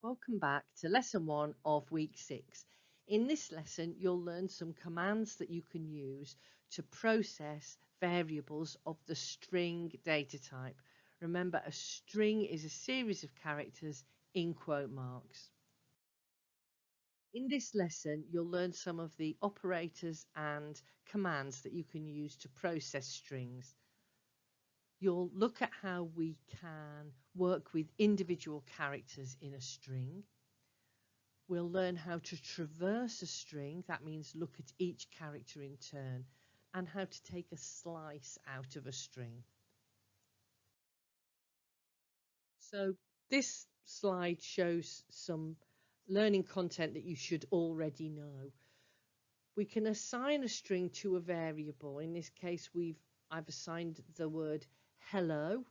Welcome back to lesson 1 of week 6. In this lesson, you'll learn some commands that you can use to process variables of the string data type. Remember, a string is a series of characters in quote marks. In this lesson, you'll learn some of the operators and commands that you can use to process strings. You'll look at how we can work with individual characters in a string. We'll learn how to traverse a string, that means look at each character in turn, and how to take a slice out of a string. So this slide shows some learning content that you should already know. We can assign a string to a variable. In this case, I've assigned the word hello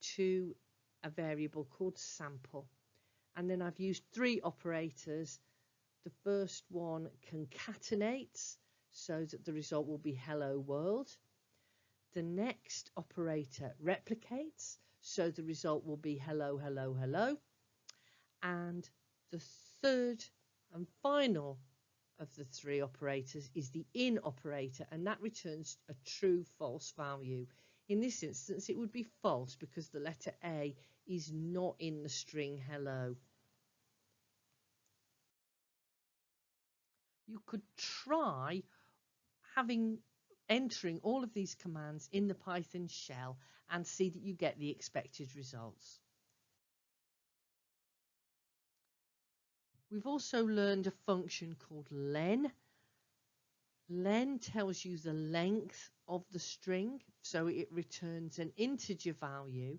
to a variable called sample. And then I've used 3 operators. The first one concatenates so that the result will be hello world. The next operator replicates so the result will be hello, hello, hello. And the third and final of the 3 operators is the in operator, and that returns a true false value. In this instance, it would be false because the letter A is not in the string hello. You could try entering all of these commands in the Python shell and see that you get the expected results. We've also learned a function called len. Len tells you the length of the string, so it returns an integer value.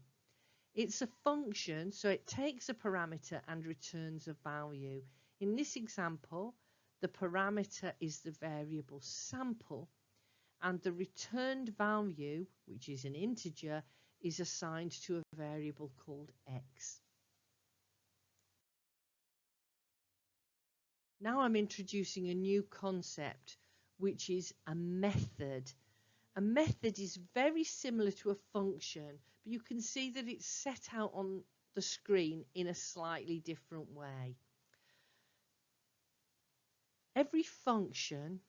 It's a function, so it takes a parameter and returns a value. In this example, the parameter is the variable sample, and the returned value, which is an integer, is assigned to a variable called x. Now I'm introducing a new concept, which is a method. A method is very similar to a function, but you can see that it's set out on the screen in a slightly different way. Every function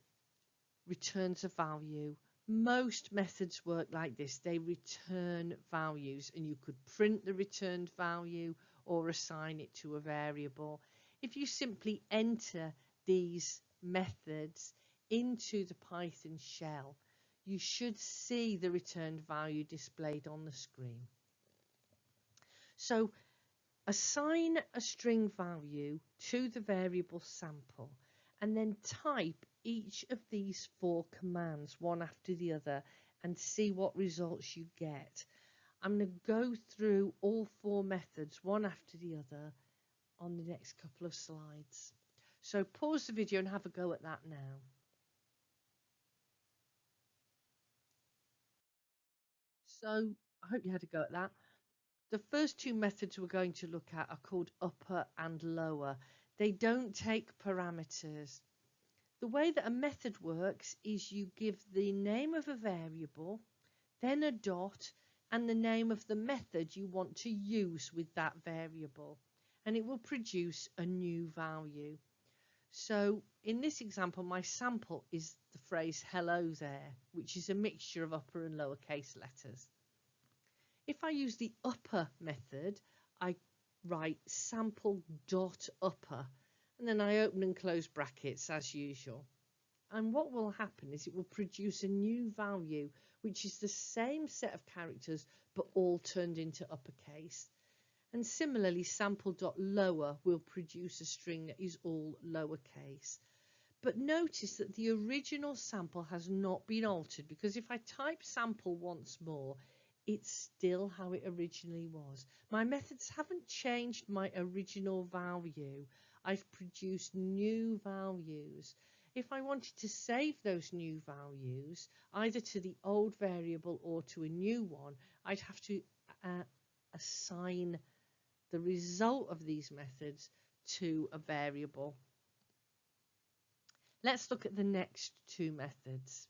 returns a value. Most methods work like this. They return values, and you could print the returned value or assign it to a variable. If you simply enter these methods into the Python shell, you should see the returned value displayed on the screen. So assign a string value to the variable sample and then type each of these 4 commands one after the other and see what results you get. I'm going to go through all 4 methods one after the other on the next couple of slides. So pause the video and have a go at that now. So I hope you had a go at that. The first 2 methods we're going to look at are called upper and lower. They don't take parameters. The way that a method works is you give the name of a variable, then a dot, and the name of the method you want to use with that variable, and it will produce a new value. So in this example, my sample is the phrase hello there, which is a mixture of upper and lowercase letters. If I use the upper method, I write sample.upper, and then I open and close brackets as usual. And what will happen is it will produce a new value, which is the same set of characters, but all turned into uppercase. And similarly, sample.lower will produce a string that is all lowercase. But notice that the original sample has not been altered, because if I type sample once more, it's still how it originally was. My methods haven't changed my original value. I've produced new values. If I wanted to save those new values, either to the old variable or to a new one, I'd have to assign the result of these methods to a variable. Let's look at the next 2 methods.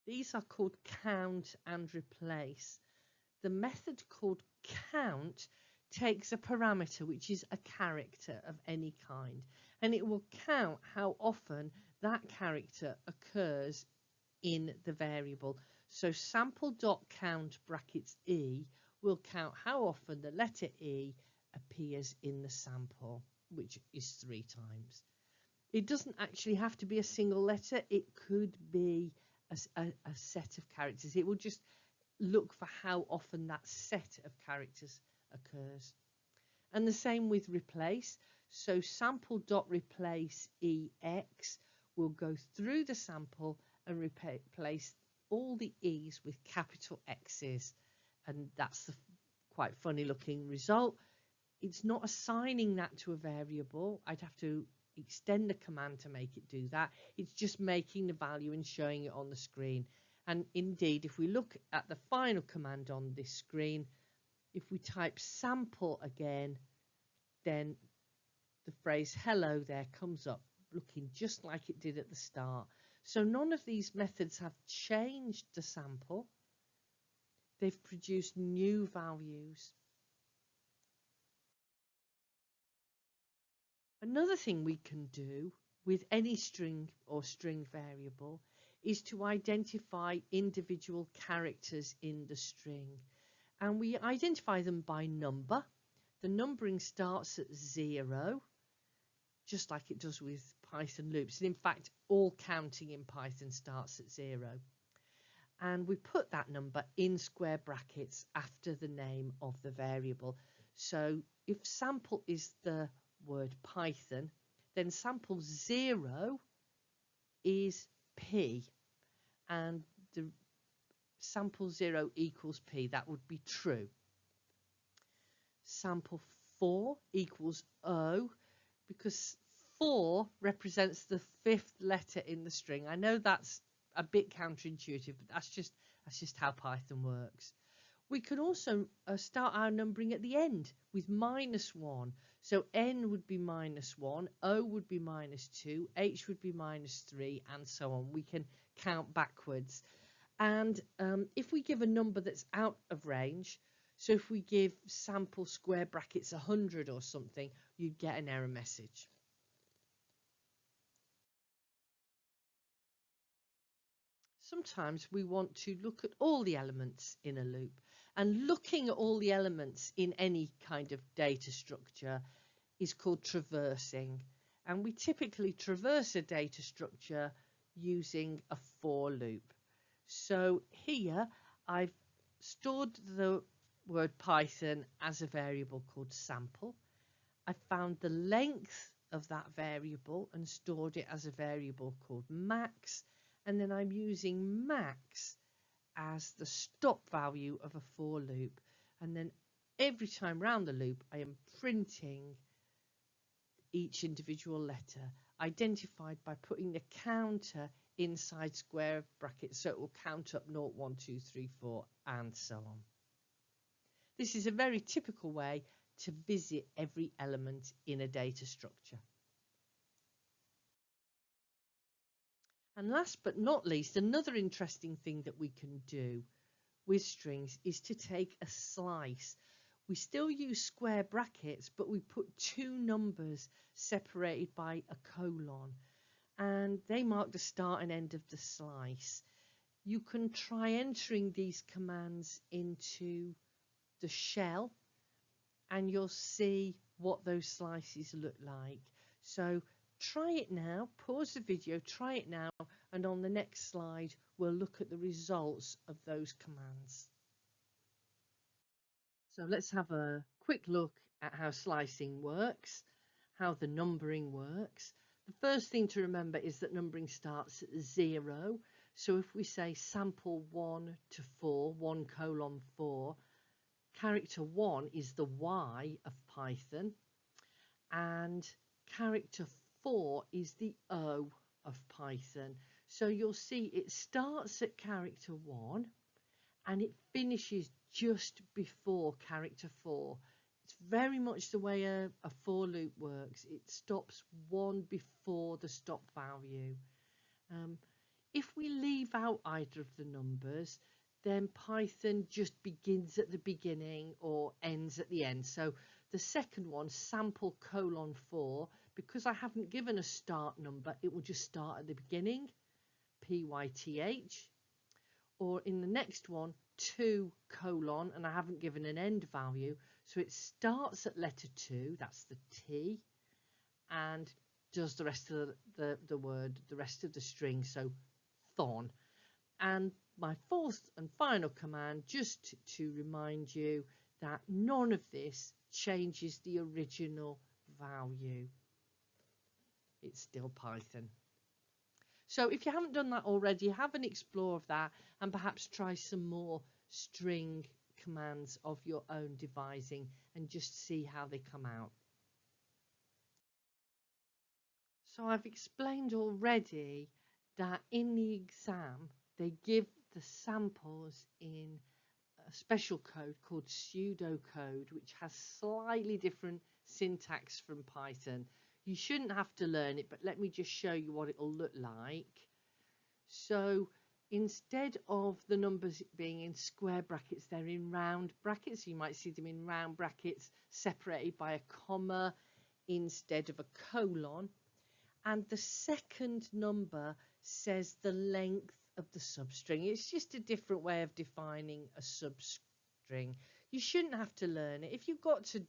These are called count and replace. The method called count takes a parameter, which is a character of any kind, and it will count how often that character occurs in the variable. So sample.count brackets E will count how often the letter E appears in the sample, which is 3 times. It doesn't actually have to be a single letter. It could be a set of characters. It will just look for how often that set of characters occurs. And the same with replace. So sample.replace EX will go through the sample and replace all the E's with capital X's. And that's the quite funny looking result. It's not assigning that to a variable. I'd have to extend the command to make it do that. It's just making the value and showing it on the screen. And indeed, if we look at the final command on this screen, if we type sample again, then the phrase hello there comes up looking just like it did at the start. So none of these methods have changed the sample. They've produced new values. Another thing we can do with any string or string variable is to identify individual characters in the string. And we identify them by number. The numbering starts at 0, just like it does with Python loops. And in fact, all counting in Python starts at 0. And we put that number in square brackets after the name of the variable. So if sample is the word Python, then sample 0 is P, and the sample 0 equals P. That would be true. Sample 4 equals O, because 4 represents the 5th letter in the string. I know that's a bit counterintuitive, but that's just how Python works. We can also start our numbering at the end with -1. So N would be -1, O would be -2, H would be -3, and so on. We can count backwards. And if we give a number that's out of range, so if we give sample square brackets 100 or something, you'd get an error message. Sometimes we want to look at all the elements in a loop, and looking at all the elements in any kind of data structure is called traversing. And we typically traverse a data structure using a for loop. So here I've stored the word Python as a variable called sample. I found the length of that variable and stored it as a variable called max. And then I'm using max as the stop value of a for loop. And then every time round the loop, I am printing each individual letter, identified by putting the counter inside square brackets, so it will count up 0, 1, 2, 3, 4, and so on. This is a very typical way to visit every element in a data structure. And last but not least, another interesting thing that we can do with strings is to take a slice. We still use square brackets, but we put 2 numbers separated by a colon, and they mark the start and end of the slice. You can try entering these commands into the shell, and you'll see what those slices look like. So try it now, pause the video, try it now, and on the next slide we'll look at the results of those commands. So let's have a quick look at how slicing works, how the numbering works. The first thing to remember is that numbering starts at 0. So if we say sample 1 to 4, 1 colon 4, character 1 is the Y of Python, and character 4 is the O of Python. So you'll see it starts at character 1 and it finishes just before character 4. It's very much the way a for loop works. It stops 1 before the stop value. If we leave out either of the numbers, then Python just begins at the beginning or ends at the end. So the second one, sample colon 4, because I haven't given a start number, it will just start at the beginning, PYTH. Or in the next one, 2 colon, and I haven't given an end value, so it starts at letter 2, that's the T, and does the rest of the word, the rest of the string, so thon. And my fourth and final command, just to remind you that none of this changes the original value. It's still Python. So if you haven't done that already, have an explore of that and perhaps try some more string commands of your own devising and just see how they come out. So I've explained already that in the exam they give the samples in a special code called Pseudocode, which has slightly different syntax from Python. You shouldn't have to learn it, but let me just show you what it'll look like. So instead of the numbers being in square brackets, they're in round brackets. You might see them in round brackets separated by a comma instead of a colon. And the second number says the length of the substring. It's just a different way of defining a substring. You shouldn't have to learn it. If you've got to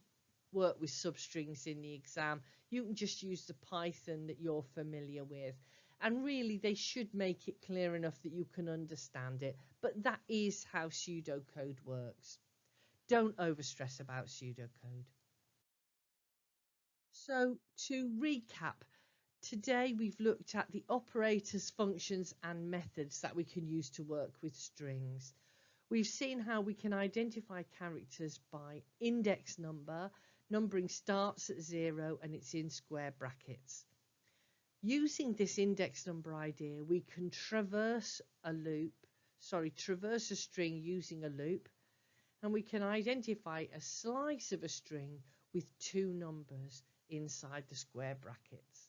work with substrings in the exam, you can just use the Python that you're familiar with. And really, they should make it clear enough that you can understand it. But that is how pseudocode works. Don't overstress about pseudocode. So to recap, today we've looked at the operators, functions and methods that we can use to work with strings. We've seen how we can identify characters by index number. Numbering starts at 0 and it's in square brackets. Using this index number idea, we can traverse a string using a loop, and we can identify a slice of a string with 2 numbers inside the square brackets.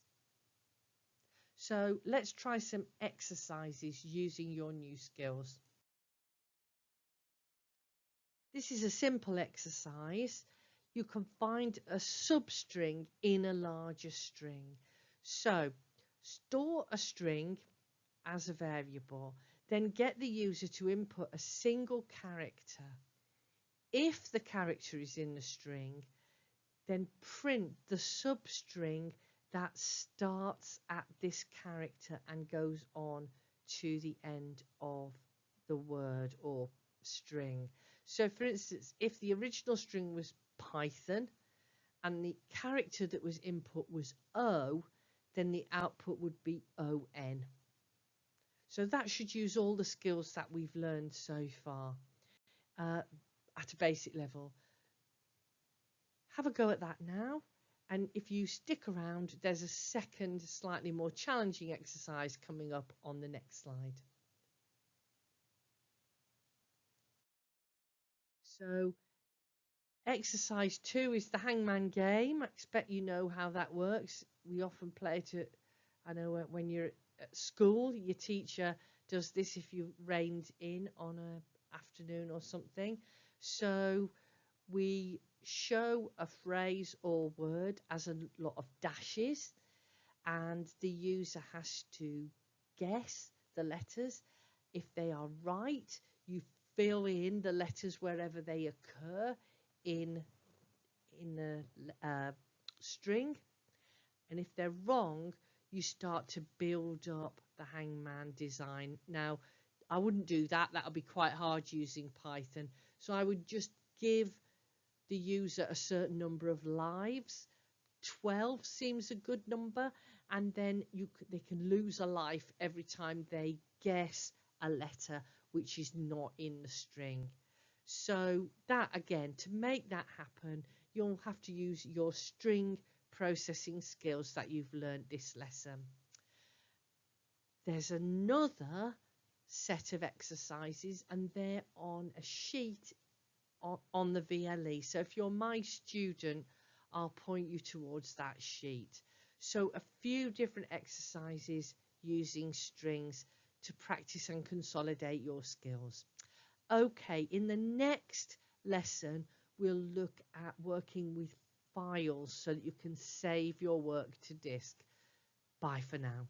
So let's try some exercises using your new skills. This is a simple exercise. You can find a substring in a larger string. So store a string as a variable, then get the user to input a single character. If the character is in the string, then print the substring that starts at this character and goes on to the end of the word or string. So for instance, if the original string was Python and the character that was input was O, then the output would be ON. So that should use all the skills that we've learned so far at a basic level. Have a go at that now. And if you stick around, there's a second, slightly more challenging exercise coming up on the next slide. So exercise 2 is the hangman game. I expect you know how that works. We often play it, I know when you're at school, your teacher does this if you reined in on an afternoon or something. So we show a phrase or word as a lot of dashes, and the user has to guess the letters. If they are right, you fill in the letters wherever they occur in the string, and if they're wrong, you start to build up the hangman design. Now, I wouldn't do that. That'll be quite hard using Python. So I would just give the user a certain number of lives. 12 seems a good number, and then they can lose a life every time they guess a letter which is not in the string. So that, again, to make that happen, you'll have to use your string processing skills that you've learned this lesson. There's another set of exercises, and they're on a sheet on the VLE. So if you're my student, I'll point you towards that sheet. So a few different exercises using strings to practice and consolidate your skills. Okay, in the next lesson, we'll look at working with files so that you can save your work to disk. Bye for now.